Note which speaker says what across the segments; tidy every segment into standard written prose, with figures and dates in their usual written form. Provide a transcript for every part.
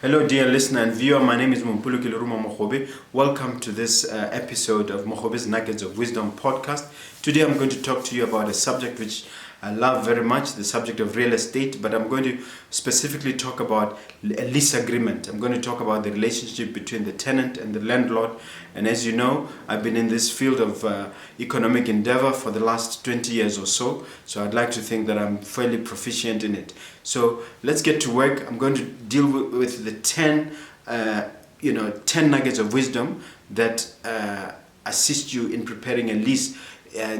Speaker 1: Hello dear listener and viewer, my name is Mompoloki Lerumo Mogobe. Welcome to this episode of Mogobe's Nuggets of Wisdom podcast. Today I'm going to talk to you about a subject which I love very much, the subject of real estate, but I'm going to specifically talk about a lease agreement. I'm going to talk about the relationship between the tenant and the landlord. And as you know, I've been in this field of economic endeavor for the last 20 years or so. So I'd like to think that I'm fairly proficient in it. So let's get to work. I'm going to deal with the 10 nuggets of wisdom that assist you in preparing a lease.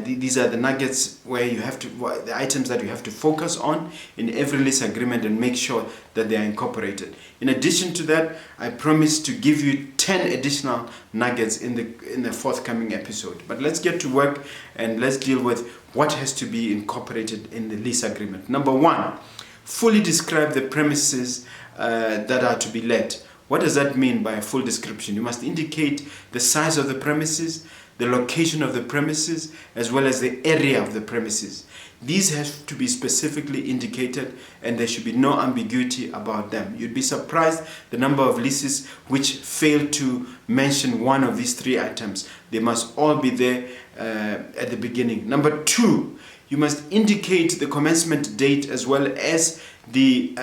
Speaker 1: These are the nuggets where you have to, the items that you have to focus on in every lease agreement and make sure that they are incorporated. In addition to that, I promise to give you 10 additional nuggets in the forthcoming episode. But let's get to work and let's deal with what has to be incorporated in the lease agreement. Number one, fully describe the premises that are to be let. What does that mean by a full description? You must indicate the size of the premises, the location of the premises, as well as the area of the premises. These have to be specifically indicated and there should be no ambiguity about them. You'd be surprised the number of leases which fail to mention one of these three items. They must all be there at the beginning. Number two, you must indicate the commencement date as well as the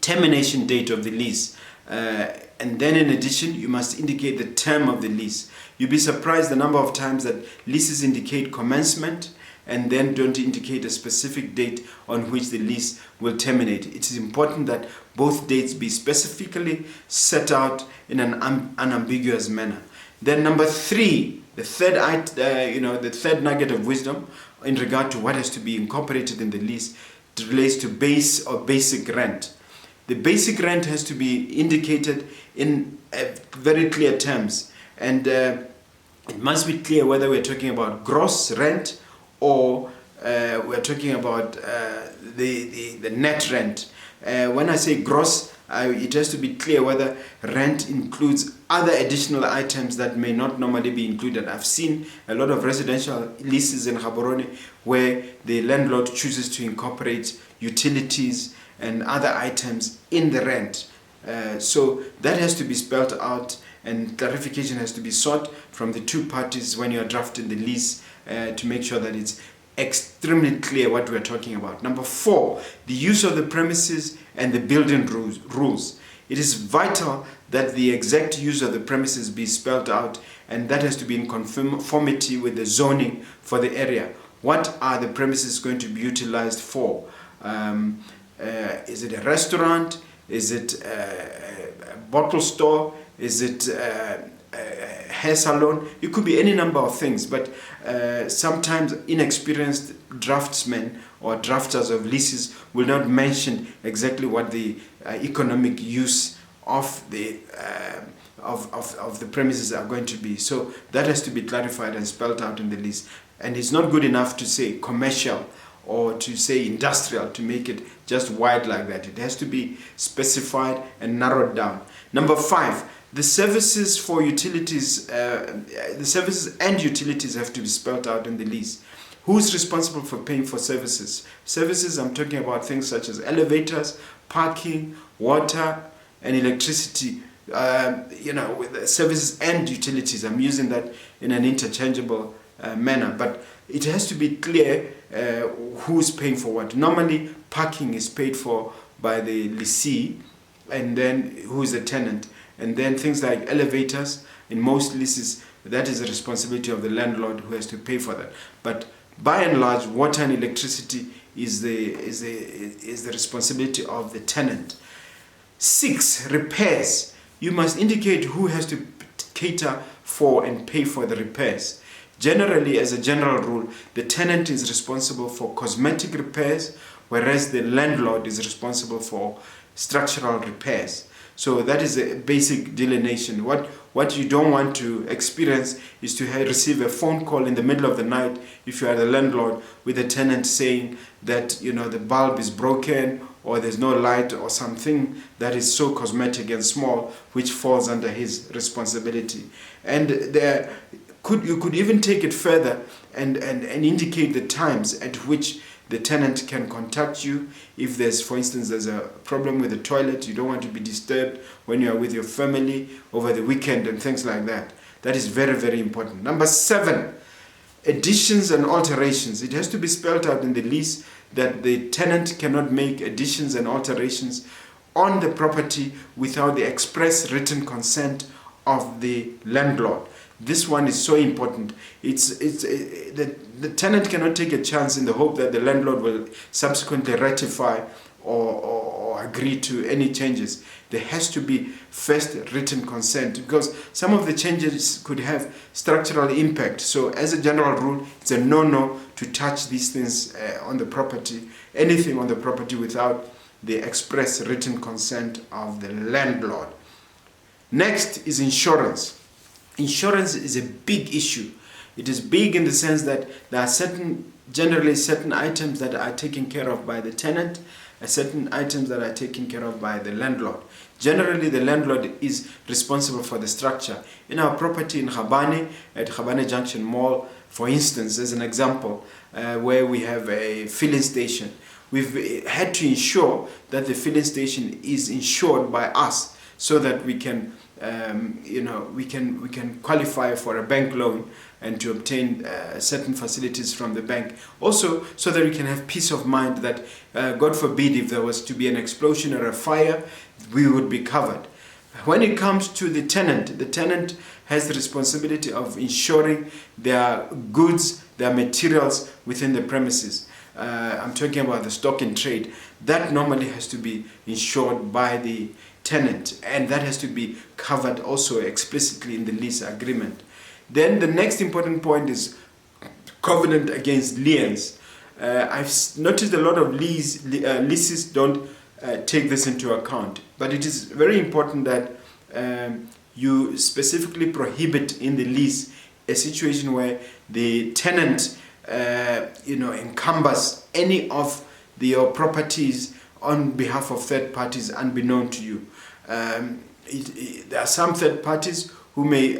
Speaker 1: termination date of the lease. And then in addition, you must indicate the term of the lease. You'll be surprised the number of times that leases indicate commencement and then don't indicate a specific date on which the lease will terminate. It is important that both dates be specifically set out in an unambiguous manner. Then number three, the third nugget of wisdom in regard to what has to be incorporated in the lease, it relates to base or basic rent. The basic rent has to be indicated in very clear terms, and it must be clear whether we're talking about gross rent or we're talking about the net rent. When I say gross, it has to be clear whether rent includes other additional items that may not normally be included. I've seen a lot of residential leases in Gaborone where the landlord chooses to incorporate utilities and other items in the rent. So that has to be spelled out and clarification has to be sought from the two parties when you are drafting the lease to make sure that it's extremely clear what we're talking about. Number four, the use of the premises and the building rules. It is vital that the exact use of the premises be spelled out, and that has to be in conformity with the zoning for the area. What are the premises going to be utilized for? Is it a restaurant? Is it a bottle store? Is it a hair salon? It could be any number of things, but sometimes inexperienced draftsmen or drafters of leases will not mention exactly what the economic use of the premises are going to be. So that has to be clarified and spelled out in the lease. And it's not good enough to say commercial or to say industrial, to make it just wide like that. It has to be specified and narrowed down. Number five, the services for utilities, the services and utilities have to be spelled out in the lease. Who's responsible for paying for services? Services, I'm talking about things such as elevators, parking, water, and electricity. With services and utilities. I'm using that in an interchangeable manner, but it has to be clear who's paying for what. Normally, parking is paid for by the lessee, and then who is the tenant. And then things like elevators, in most leases, that is the responsibility of the landlord who has to pay for that. But by and large, water and electricity is the responsibility of the tenant. Six, repairs. You must indicate who has to cater for and pay for the repairs. Generally, as a general rule, the tenant is responsible for cosmetic repairs, whereas the landlord is responsible for structural repairs. So that is a basic delineation. What you don't want to experience is to receive a phone call in the middle of the night, if you are the landlord, with the tenant saying that the bulb is broken or there's no light or something that is so cosmetic and small, which falls under his responsibility. And you could even take it further and indicate the times at which the tenant can contact you if there's, for instance, there's a problem with the toilet. You don't want to be disturbed when you are with your family over the weekend and things like that. That is very, very important. Number 7, additions and alterations. It has to be spelled out in the lease that the tenant cannot make additions and alterations on the property without the express written consent of the landlord. This one is so important. The tenant cannot take a chance in the hope that the landlord will subsequently ratify or agree to any changes. There has to be first written consent, because some of the changes could have structural impact. So as a general rule, it's a no-no to touch these things on the property, anything on the property without the express written consent of the landlord. Next is insurance. Insurance is a big issue. It is big in the sense that there are generally certain items that are taken care of by the tenant, and certain items that are taken care of by the landlord. Generally, the landlord is responsible for the structure. In our property in Khabane, at Khabane Junction Mall, for instance, as an example, where we have a filling station, we've had to ensure that the filling station is insured by us, so that we can, we can qualify for a bank loan and to obtain certain facilities from the bank. Also, so that we can have peace of mind that, God forbid, if there was to be an explosion or a fire, we would be covered. When it comes to the tenant has the responsibility of ensuring their goods, their materials within the premises. I'm talking about the stock in trade. That normally has to be insured by the tenant, and that has to be covered also explicitly in the lease agreement. Then the next important point is covenant against liens. I've noticed a lot of leases don't take this into account, but it is very important that you specifically prohibit in the lease a situation where the tenant encumbers any of your properties on behalf of third parties unbeknown to you. There are some third parties who may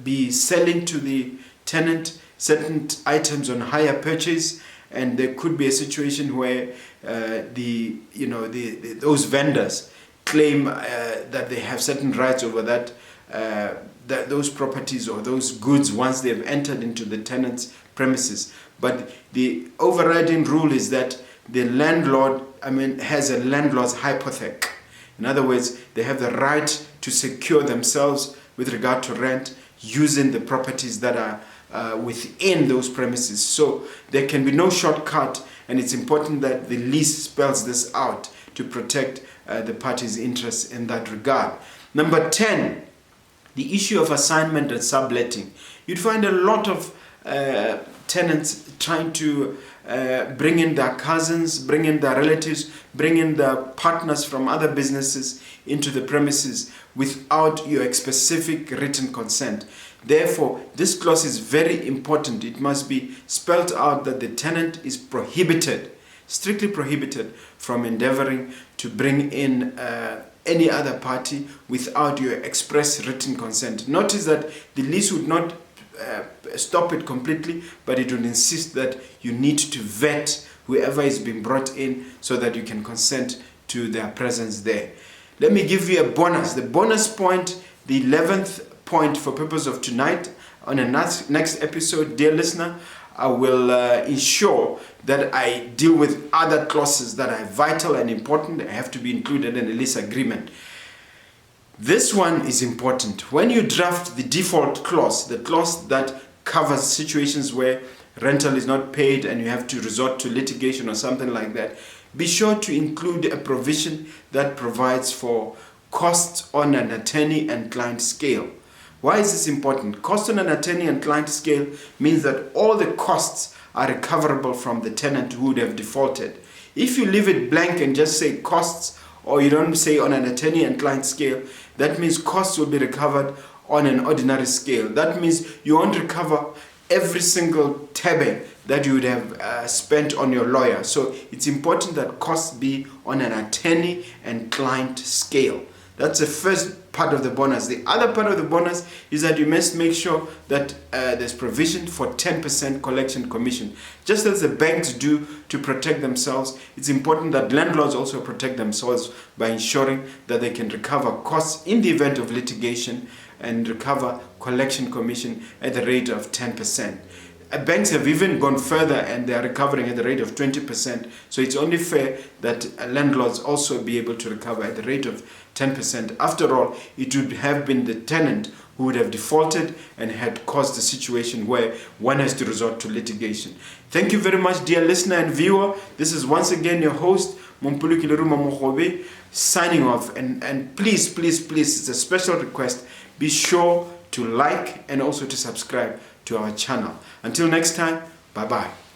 Speaker 1: be selling to the tenant certain items on hire purchase, and there could be a situation where those vendors claim that they have certain rights over those properties or those goods once they've entered into the tenant's premises. But the overriding rule is that the landlord, has a landlord's hypothec. In other words, they have the right to secure themselves with regard to rent using the properties that are within those premises. So there can be no shortcut, and it's important that the lease spells this out to protect the parties' interests in that regard. Number 10, the issue of assignment and subletting. You'd find a lot of tenants trying to bring in their cousins, bring in their relatives, bring in their partners from other businesses into the premises without your specific written consent. Therefore, this clause is very important. It must be spelled out that the tenant is prohibited, strictly prohibited, from endeavoring to bring in any other party without your express written consent. Notice that the lease would not stop it completely, but it would insist that you need to vet whoever is being brought in so that you can consent to their presence there. Let me give you a bonus. The bonus point, the 11th point for purpose of tonight, on a next episode, dear listener, I will ensure that I deal with other clauses that are vital and important. They have to be included in a lease agreement. This one is important. When you draft the default clause, the clause that covers situations where rental is not paid and you have to resort to litigation or something like that, be sure to include a provision that provides for costs on an attorney and client scale. Why is this important? Cost on an attorney and client scale means that all the costs are recoverable from the tenant who would have defaulted. If you leave it blank and just say costs, or you don't say on an attorney and client scale, that means costs will be recovered on an ordinary scale. That means you won't recover every single tebe that you would have spent on your lawyer. So it's important that costs be on an attorney and client scale. That's the first part of the bonus. The other part of the bonus is that you must make sure that there's provision for 10% collection commission. Just as the banks do to protect themselves, it's important that landlords also protect themselves by ensuring that they can recover costs in the event of litigation and recover collection commission at the rate of 10%. Banks have even gone further and they are recovering at the rate of 20%. So it's only fair that landlords also be able to recover at the rate of 10%. After all, it would have been the tenant who would have defaulted and had caused the situation where one has to resort to litigation. Thank you very much, dear listener and viewer. This is once again your host, Mompoloki Lerumo Mogobe, signing off. And please, please, please, it's a special request. Be sure to like and also to subscribe to our channel. Until next time, bye-bye.